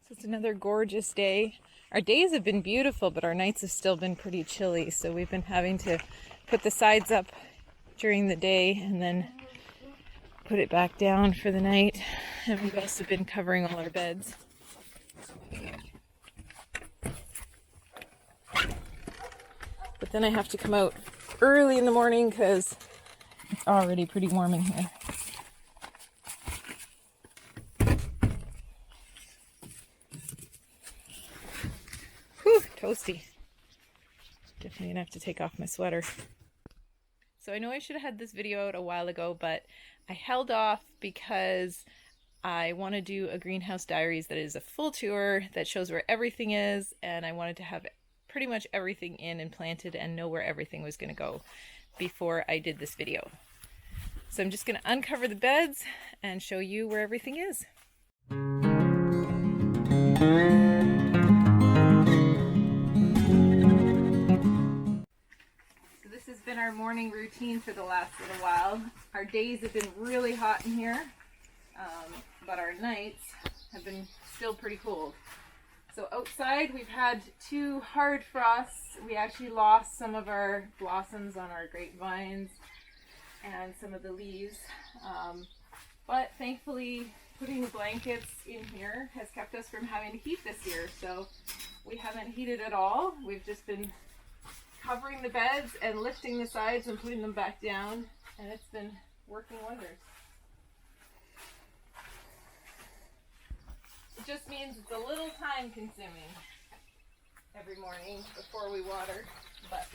So it's another gorgeous day. Our days have been beautiful, but our nights have still been pretty chilly. So we've been having to put the sides up during the day and then put it back down for the night. And we've also been covering all our beds. But then I have to come out early in the morning because it's already pretty warm in here. Whew, toasty. Definitely gonna have to take off my sweater. So I know I should have had this video out a while ago, but I held off because I want to do a greenhouse diaries that is a full tour that shows where everything is, and I wanted to have pretty much everything in and planted and know where everything was going to go before I did this video. So I'm just going to uncover the beds and show you where everything is. So this has been our morning routine for the last little while. Our days have been really hot in here, but our nights have been still pretty cold. So outside we've had 2 hard frosts. We actually lost some of our blossoms on our grapevines and some of the leaves. But thankfully putting the blankets in here has kept us from having to heat this year. So we haven't heated at all. We've just been covering the beds and lifting the sides and putting them back down, and it's been working wonders. It just means it's a little time consuming every morning before we water, but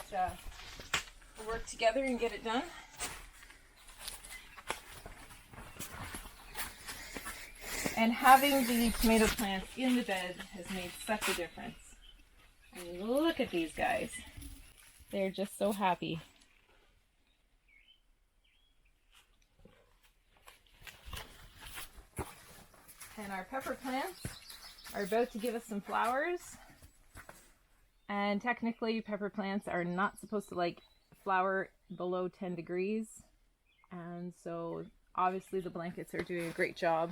we'll work together and get it done. And having the tomato plants in the bed has made such a difference. I mean, look at these guys. They're just so happy. And our pepper plants are about to give us some flowers. And technically, pepper plants are not supposed to like flower below 10 degrees. And so obviously the blankets are doing a great job.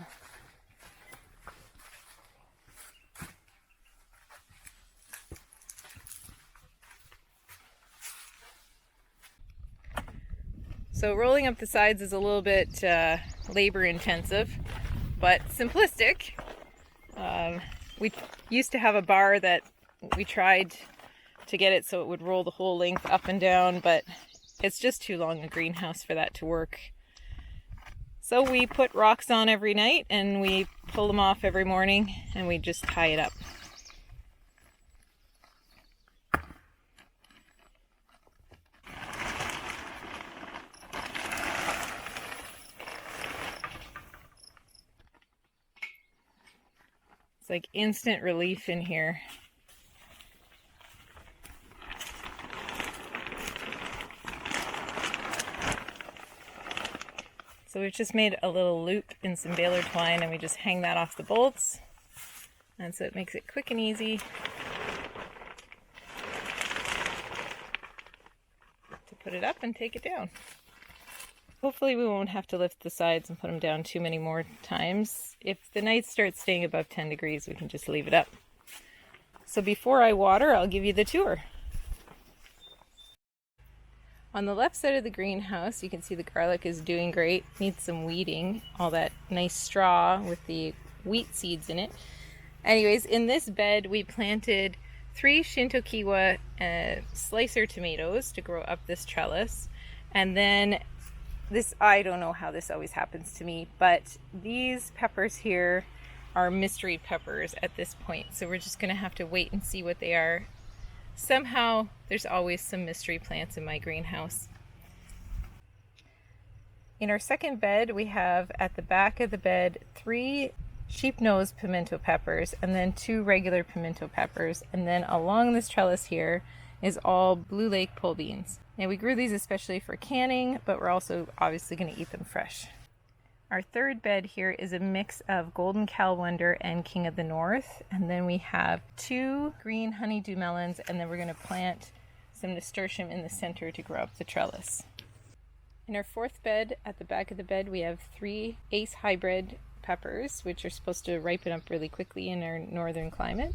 So rolling up the sides is a little bit labor intensive, but simplistic. We used to have a bar that we tried to get it so it would roll the whole length up and down, but it's just too long a greenhouse for that to work. So we put rocks on every night and we pull them off every morning and we just tie it up. It's like instant relief in here. So we've just made a little loop in some baler twine and we just hang that off the bolts. And so it makes it quick and easy to put it up and take it down. Hopefully we won't have to lift the sides and put them down too many more times. If the nights start staying above 10 degrees, we can just leave it up. So before I water, I'll give you the tour. On the left side of the greenhouse, you can see the garlic is doing great. Needs some weeding, all that nice straw with the wheat seeds in it. Anyways, in this bed, we planted 3 Shintokiwa slicer tomatoes to grow up this trellis. And then this, I don't know how this always happens to me, but these peppers here are mystery peppers at this point. So we're just gonna have to wait and see what they are. Somehow there's always some mystery plants in my greenhouse. In our second bed, we have at the back of the bed 3 sheep nose pimento peppers and then 2 regular pimento peppers. And then along this trellis here is all Blue Lake pole beans. Now we grew these especially for canning, but we're also obviously going to eat them fresh. Our third bed here is a mix of Golden Cow Wonder and King of the North. And then we have 2 green honeydew melons, and then we're going to plant some nasturtium in the center to grow up the trellis. In our fourth bed, at the back of the bed, we have 3 Ace Hybrid peppers, which are supposed to ripen up really quickly in our northern climate.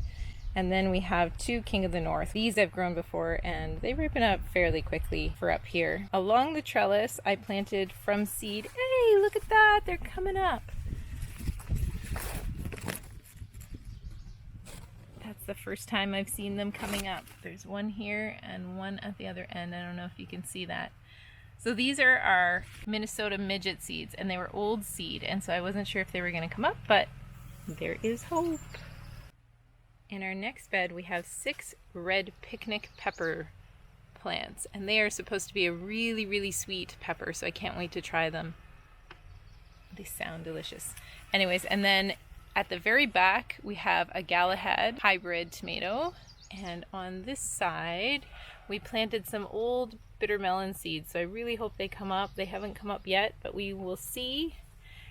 And then we have 2 King of the North. These I've grown before and they ripen up fairly quickly for up here. Along the trellis, I planted from seed. Hey, look at that, they're coming up. That's the first time I've seen them coming up. There's one here and one at the other end. I don't know if you can see that. So these are our Minnesota midget seeds, and they were old seed, and so I wasn't sure if they were going to come up, but there is hope. In our next bed, we have 6 red picnic pepper plants, and they are supposed to be a really, really sweet pepper, so I can't wait to try them. They sound delicious. Anyways, and then at the very back, we have a Galahad Hybrid tomato, and on this side, we planted some old bitter melon seeds, so I really hope they come up. They haven't come up yet, but we will see.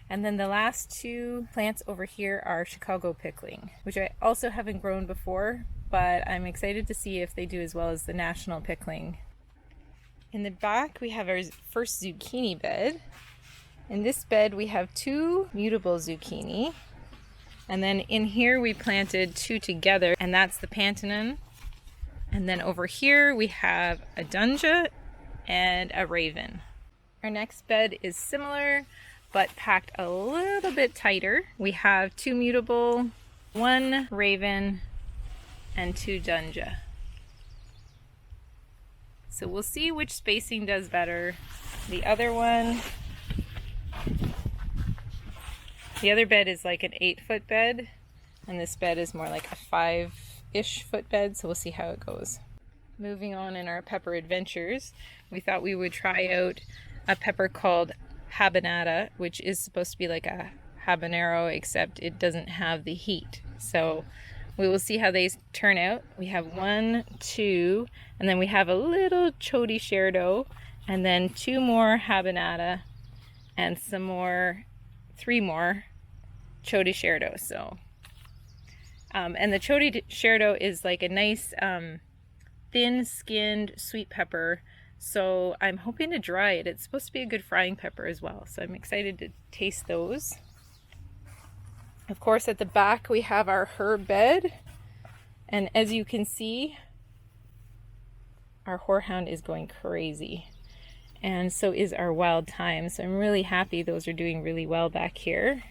And then the last 2 plants over here are Chicago pickling, which I also haven't grown before, but I'm excited to see if they do as well as the national pickling. In the back, we have our first zucchini bed. In this bed, we have 2 mutable zucchini. And then in here, we planted 2 together, and that's the Pantanon. And then over here, we have a Dunja and a Raven. Our next bed is similar, but packed a little bit tighter. We have 2 mutable, 1 Raven, and 2 Dunja. So we'll see which spacing does better. The other bed is like an 8-foot bed, and this bed is more like a 5-ish foot bed, so we'll see how it goes. Moving on in our pepper adventures, we thought we would try out a pepper called habanada, which is supposed to be like a habanero, except it doesn't have the heat. So we will see how they turn out. We have 1, 2, and then we have a little chodi sherdo, and then 2 more habanada, and 3 more chodi sherdo. So, and the chodi sherdo is like a nice thin-skinned sweet pepper. So I'm hoping to dry it. It's supposed to be a good frying pepper as well. So I'm excited to taste those. Of course, at the back we have our herb bed. And as you can see, our horehound is going crazy. And so is our wild thyme. So I'm really happy those are doing really well back here.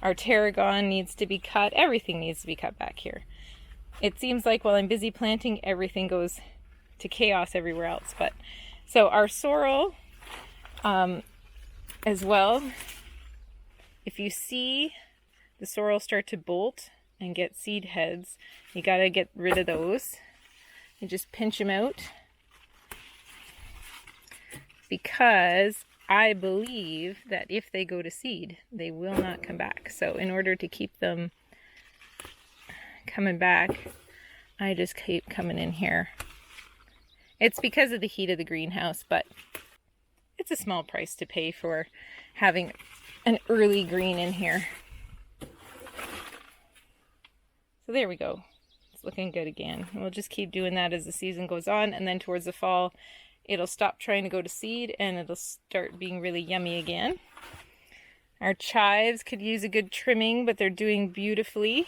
Our tarragon needs to be cut. Everything needs to be cut back here. It seems like while I'm busy planting, everything goes to chaos everywhere else. But so our sorrel as well, if you see the sorrel start to bolt and get seed heads, you got to get rid of those and just pinch them out, because I believe that if they go to seed, they will not come back. So in order to keep them coming back, I just keep coming in here. It's because of the heat of the greenhouse, but it's a small price to pay for having an early green in here. So there we go. It's looking good again. And we'll just keep doing that as the season goes on, and then towards the fall, it'll stop trying to go to seed and it'll start being really yummy again. Our chives could use a good trimming, but they're doing beautifully.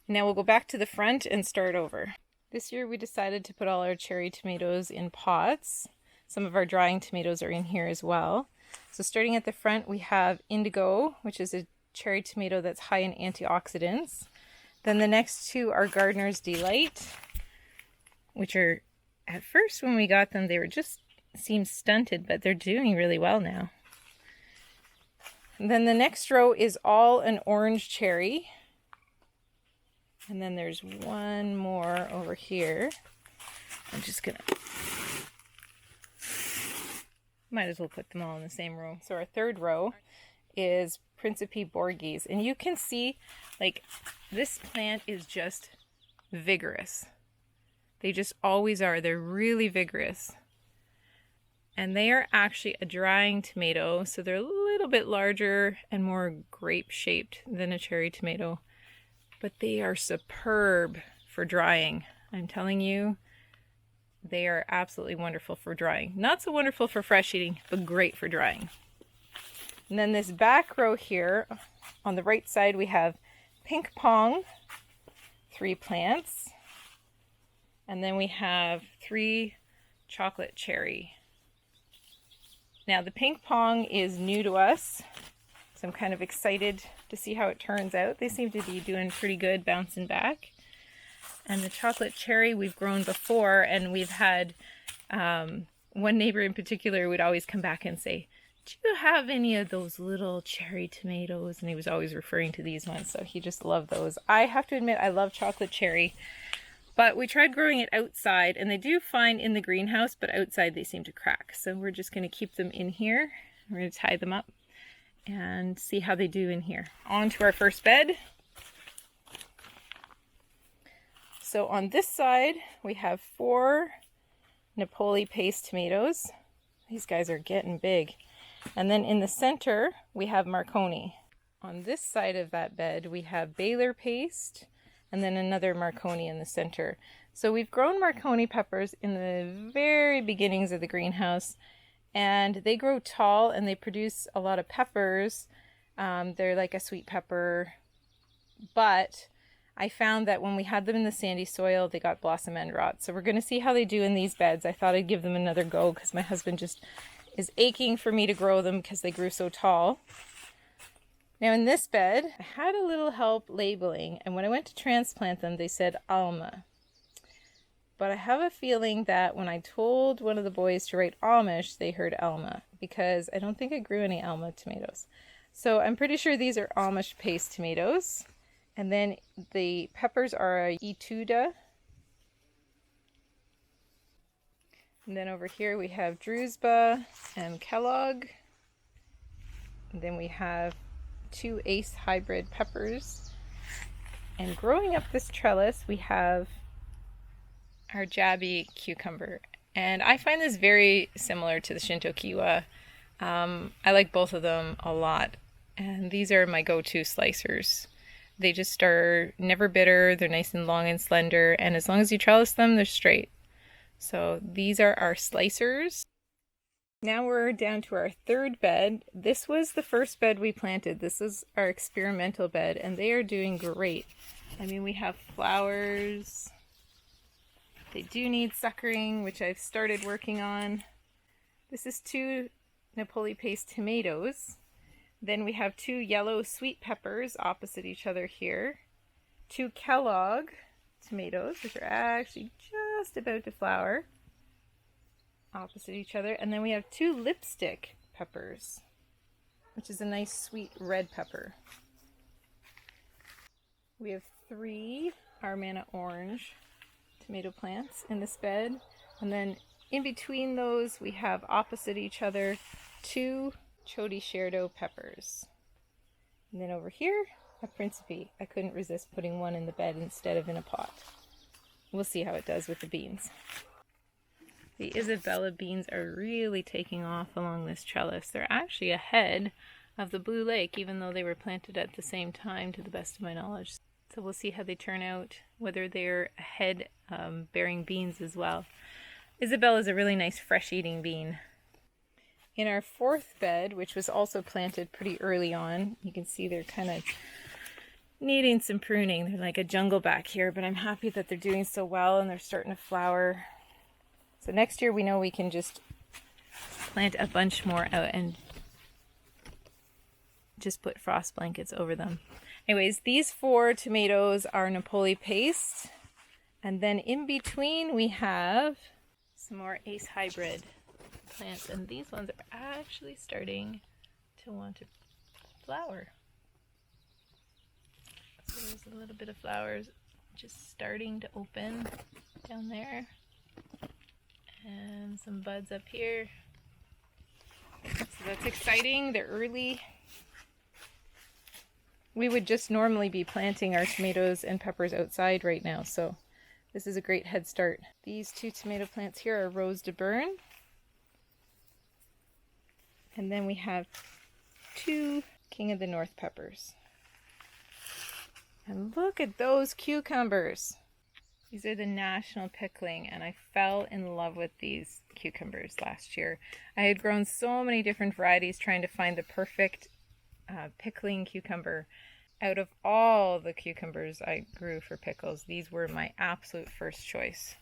Now we'll go back to the front and start over. This year we decided to put all our cherry tomatoes in pots. Some of our drying tomatoes are in here as well. So starting at the front, we have Indigo, which is a cherry tomato that's high in antioxidants. Then the next 2 are Gardener's Delight, which are, at first when we got them, they were just seemed stunted, but they're doing really well now. And then the next row is all an orange cherry. And then there's one more over here. I'm just gonna, might as well put them all in the same row. So our third row is Principe Borgies. And you can see, like, this plant is just vigorous. They just always are. They're really vigorous. And they are actually a drying tomato, so they're a little bit larger and more grape-shaped than a cherry tomato. But they are superb for drying. I'm telling you, they are absolutely wonderful for drying. Not so wonderful for fresh eating, but great for drying. And then this back row here, on the right side, we have pink pong, 3 plants. And then we have 3 chocolate cherry. Now the pink pong is new to us, so I'm kind of excited to see how it turns out. They seem to be doing pretty good, bouncing back. And the chocolate cherry we've grown before, and we've had one neighbor in particular would always come back and say, "Do you have any of those little cherry tomatoes?" And he was always referring to these ones, so he just loved those. I have to admit, I love chocolate cherry, but we tried growing it outside, and they do fine in the greenhouse, but outside they seem to crack. So we're just going to keep them in here. We're going to tie them up and see how they do in here. On to our first bed. So on this side, we have 4 Napoli paste tomatoes. These guys are getting big. And then in the center, we have Marconi. On this side of that bed, we have Baylor paste, and then another Marconi in the center. So we've grown Marconi peppers in the very beginnings of the greenhouse, and they grow tall and they produce a lot of peppers. They're like a sweet pepper, but I found that when we had them in the sandy soil, they got blossom end rot. So we're going to see how they do in these beds. I thought I'd give them another go because my husband just is aching for me to grow them because they grew so tall. Now in this bed, I had a little help labeling, and when I went to transplant them, they said Alma. But I have a feeling that when I told one of the boys to write Amish, they heard Alma, because I don't think I grew any Alma tomatoes. So I'm pretty sure these are Amish paste tomatoes. And then the peppers are a Etuda. And then over here we have Drusba and Kellogg. And then we have 2 Ace Hybrid peppers. And growing up this trellis, we have our Jaby Cucumber. And I find this very similar to the Shinto-kiwa. I like both of them a lot. And these are my go-to slicers. They just are never bitter, they're nice and long and slender, and as long as you trellis them, they're straight. So these are our slicers. Now we're down to our third bed. This was the first bed we planted. This is our experimental bed, and they are doing great. I mean, we have flowers. They do need suckering, which I've started working on. This is 2 Napoli paste tomatoes. Then we have 2 yellow sweet peppers opposite each other here. 2 Kellogg tomatoes, which are actually just about to flower, opposite each other. And then we have 2 lipstick peppers, which is a nice sweet red pepper. We have 3 Armana orange tomato plants in this bed. And then in between those, we have opposite each other 2 Choti Sherdo peppers. And then over here, a Principe. I couldn't resist putting one in the bed instead of in a pot. We'll see how it does with the beans. The Isabella beans are really taking off along this trellis. They're actually ahead of the Blue Lake, even though they were planted at the same time, to the best of my knowledge. So we'll see how they turn out, whether they're ahead bearing beans as well. Isabella is a really nice fresh eating bean. In our fourth bed, which was also planted pretty early on, you can see they're kind of needing some pruning. They're like a jungle back here, but I'm happy that they're doing so well and they're starting to flower. So next year we know we can just plant a bunch more out and just put frost blankets over them. Anyways, these 4 tomatoes are Napoli paste. And then in between we have some more Ace Hybrid plants, and these ones are actually starting to want to flower. So there's a little bit of flowers just starting to open down there, and some buds up here. So that's exciting. They're early. We would just normally be planting our tomatoes and peppers outside right now, so this is a great head start. These 2 tomato plants here are Rose de Bern. And then we have 2 King of the North peppers. And look at those cucumbers. These are the National Pickling, and I fell in love with these cucumbers last year. I had grown so many different varieties trying to find the perfect pickling cucumber. Out of all the cucumbers I grew for pickles, these were my absolute first choice.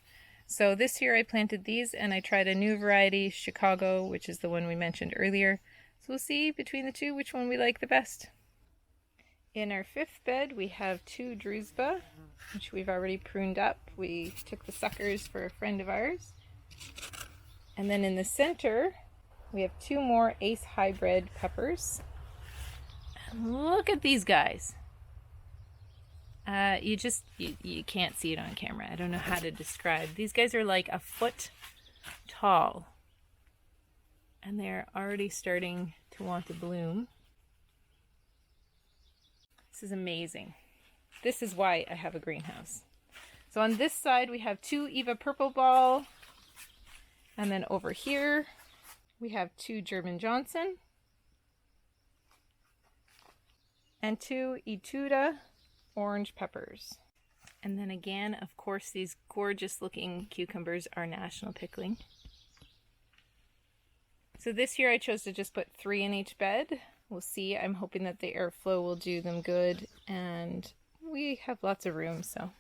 So this year I planted these, and I tried a new variety, Chicago, which is the one we mentioned earlier. So we'll see between the two which one we like the best. In our fifth bed, we have two Drusba, which we've already pruned up. We took the suckers for a friend of ours. And then in the center, we have two more Ace Hybrid peppers. And look at these guys. You can't see it on camera. I don't know how to describe. These guys are like a foot tall. And they're already starting to want to bloom. This is amazing. This is why I have a greenhouse. So on this side we have two Eva Purple Ball, and then over here we have two German Johnson and two Etuda orange peppers. And then again, of course, these gorgeous looking cucumbers are National Pickling. So this year I chose to just put 3 in each bed. We'll see. I'm hoping that the airflow will do them good, and we have lots of room. So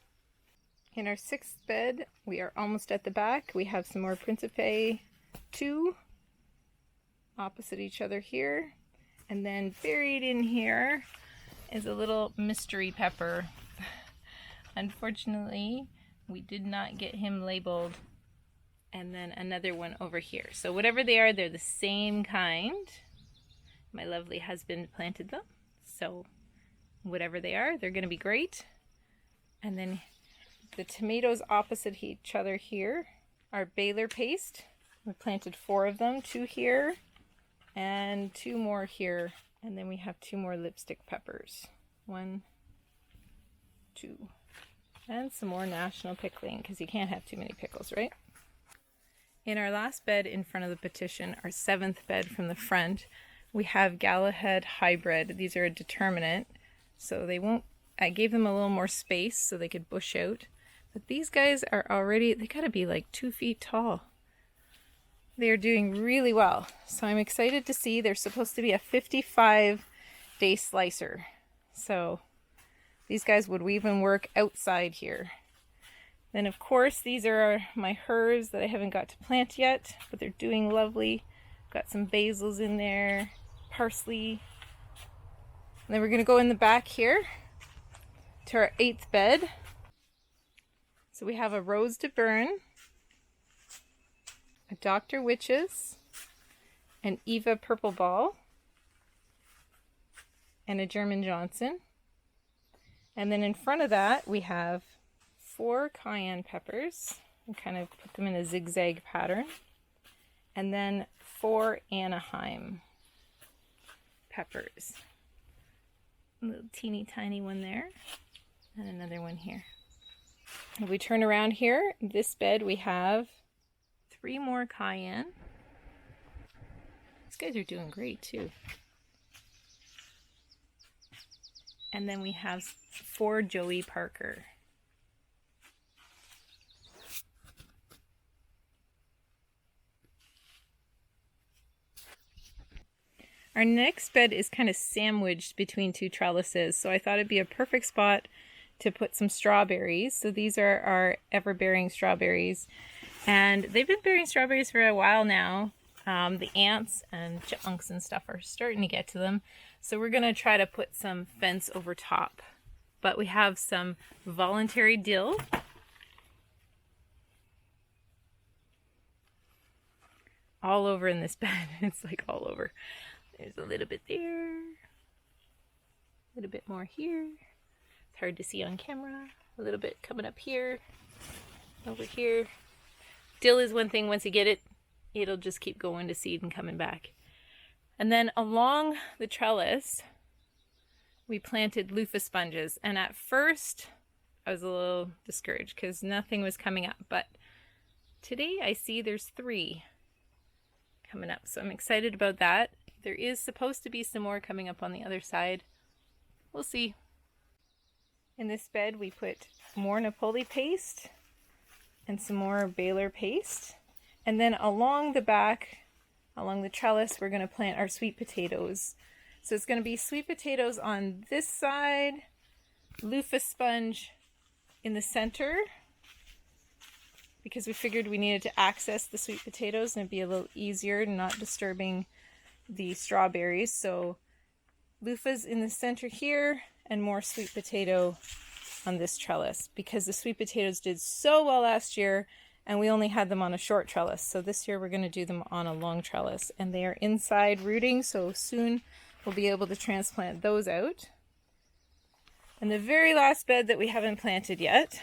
in our 6th bed, we are almost at the back. We have some more Principe 2 opposite each other here, and then buried in here is a little mystery pepper. Unfortunately, we did not get him labeled. And then another one over here. So whatever they are, they're the same kind. My lovely husband planted them, so whatever they are, they're going to be great. And then the tomatoes opposite each other here are Baylor paste. We planted 4 of them, 2 here and 2 more here. And then we have 2 more lipstick peppers. 1, 2, and some more National Pickling, because you can't have too many pickles, right? In our last bed in front of the petition, our 7th bed from the front, we have Galahad Hybrid. These are a determinate, so they won't, I gave them a little more space so they could bush out. But these guys are already, they gotta be like 2 feet tall. They are doing really well. So I'm excited to see. They're supposed to be a 55-day slicer. So these guys would even work outside here. Then of course, these are my herbs that I haven't got to plant yet, but they're doing lovely. Got some basils in there, parsley. And then we're going to go in the back here to our 8th bed. So we have a Rose de Bern, a Dr. Witches, an Eva Purple Ball, and a German Johnson. And then in front of that we have 4 cayenne peppers. We kind of put them in a zigzag pattern. And then 4 Anaheim peppers. A little teeny tiny one there, and another one here. If we turn around here, this bed we have 3 more cayenne. These guys are doing great too. And then we have 4 Joey Parker. Our next bed is kind of sandwiched between 2 trellises, so I thought it'd be a perfect spot to put some strawberries. So these are our ever-bearing strawberries, and they've been bearing strawberries for a while now. The ants and chipmunks and stuff are starting to get to them, so we're going to try to put some fence over top. But we have some voluntary dill. All over in this bed. It's like all over. There's a little bit there, a little bit more here. It's hard to see on camera. A little bit coming up here, over here. Dill is one thing, once you get it, it'll just keep going to seed and coming back. And then along the trellis, we planted Loofah Sponges. And at first, I was a little discouraged because nothing was coming up. But today I see there's 3 coming up. So I'm excited about that. There is supposed to be some more coming up on the other side. We'll see. In this bed we put more Napoli paste and some more baler paste. And then along the back, along the trellis, we're going to plant our sweet potatoes. So it's going to be sweet potatoes on this side, loofah sponge in the center, because we figured we needed to access the sweet potatoes and it'd be a little easier, not disturbing the strawberries. So loofahs in the center here and more sweet potato on this trellis, because the sweet potatoes did so well last year and we only had them on a short trellis. So this year we're going to do them on a long trellis, and they are inside rooting, so soon we'll be able to transplant those out. And the very last bed that we haven't planted yet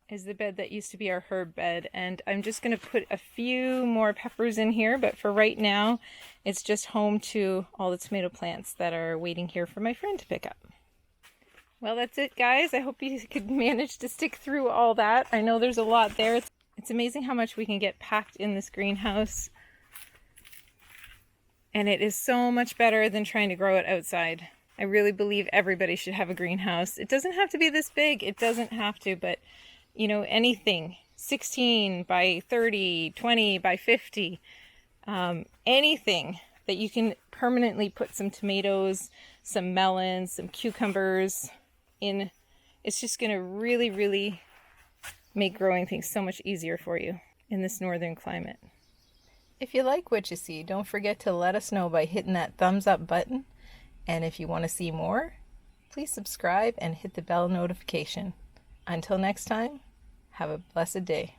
is the bed that used to be our herb bed, and I'm just going to put a few more peppers in here, but for right now it's just home to all the tomato plants that are waiting here for my friend to pick up. Well, that's it, guys. I hope you could manage to stick through all that. I know there's a lot there. It's amazing how much we can get packed in this greenhouse, and it is so much better than trying to grow it outside. I really believe everybody should have a greenhouse. It doesn't have to be this big. It doesn't have to, but you know, anything 16 by 30, 20 by 50, anything that you can permanently put some tomatoes, some melons, some cucumbers in, it's just going to really, really make growing things so much easier for you in this northern climate. If you like what you see, don't forget to let us know by hitting that thumbs up button. And if you want to see more, please subscribe and hit the bell notification. Until next time, have a blessed day.